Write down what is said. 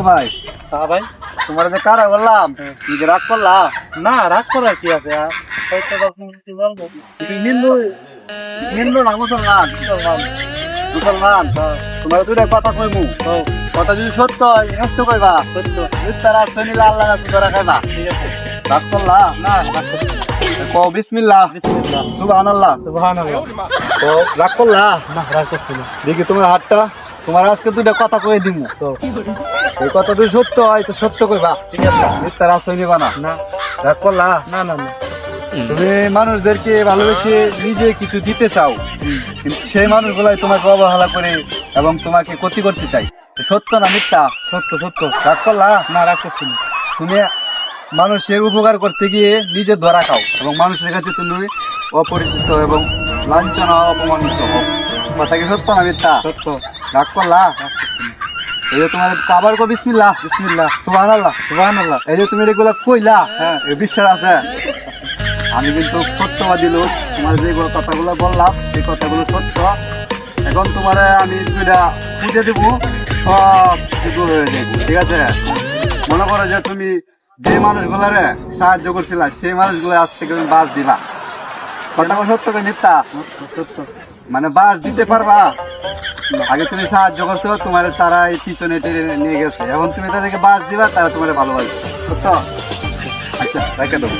ভাই হ্যাঁ ভাই। তোমার যে কারা বললাম তুমি কি রাগ করলা? না, রাগ করার কি আছে? হয়তো বা তুমি কি বলবো? তুমি হিন্দু হিন্দু না মুসলমান? মুসলমান তোমার দুটা কথা কইমু, কথা যদি সত্য হয় সত্য কইবা, সত্য। মিথ্যা রাস্তা নিলে আল্লাহ রাস্তা ধরা খাইবা। ঠিক আছে। রাগ করলা? না, রাগ করছি না। কও বিসমিল্লাহ বিসমিল্লাহ। সুবহানাল্লাহ। সুবহানাল্লাহ। তো রাগ করলা? না, রাগ করছি না। দেখি তোমার হাতটা, তোমার আজকে দুটা কথা কয়ে দিমু, তো এই কথা যদি সত্য হয় তো সত্য কইবা, ঠিক আছে। মিথ্যা রাস্তা নিবা না। না, রাগ করলা? না, না, না। তুমি মানুষদেরকে ভালোবেসে নিজে কিছু দিতে চাও, কিন্তু সেই মানুষগুলাই তোমাকে অবহেলা করে এবং তোমাকে ক্ষতি করতে চাই, সত্য না মিথ্যা? সত্য, সত্য। রাগ করলা? না, রাগ করছি না। তুমি মানুষের উপকার করতে গিয়ে নিজে ধরা খাও এবং মানুষের কাছে তুমি অপরিচিত এবং লাঞ্ছনা অপমানিত হও, কথা কি সত্য না মিথ্যা? সত্য। রাগ করলা? রাগ করছি না। এই যে তোমার কাবার কো বিসমিল্লাহ বিসমিল্লাহ। সুবহানাল্লাহ। সুবহানাল্লাহ। এই যে তুমি এগুলো কইলা, হ্যাঁ। এই বিশ্বাস আছে? আমি কিন্তু সত্যবাদী লোক, তোমার যে কথাগুলো বললাম এই কথাগুলো সত্য। এখন তোমার আমি দুইটা পুজো দেবো, সব কিছু হয়ে যাবে, ঠিক আছে? মনে করো যে তুমি যে মানুষগুলারে সাহায্য করছিলা সেই মানুষগুলো আজ থেকে তুমি বাস দিবা, কথা সত্য কি মিথ্যা? সত্য। মানে বাস দিতে পারবা? আগে তুমি সাহায্য করছো, তোমার তারা এই পিছনে টেনে নিয়ে গেছে, এখন তুমি তাদেরকে বাস দিবা, তারা তোমার ভালোবাসবে, সত্য? আচ্ছা রেখে দেবো।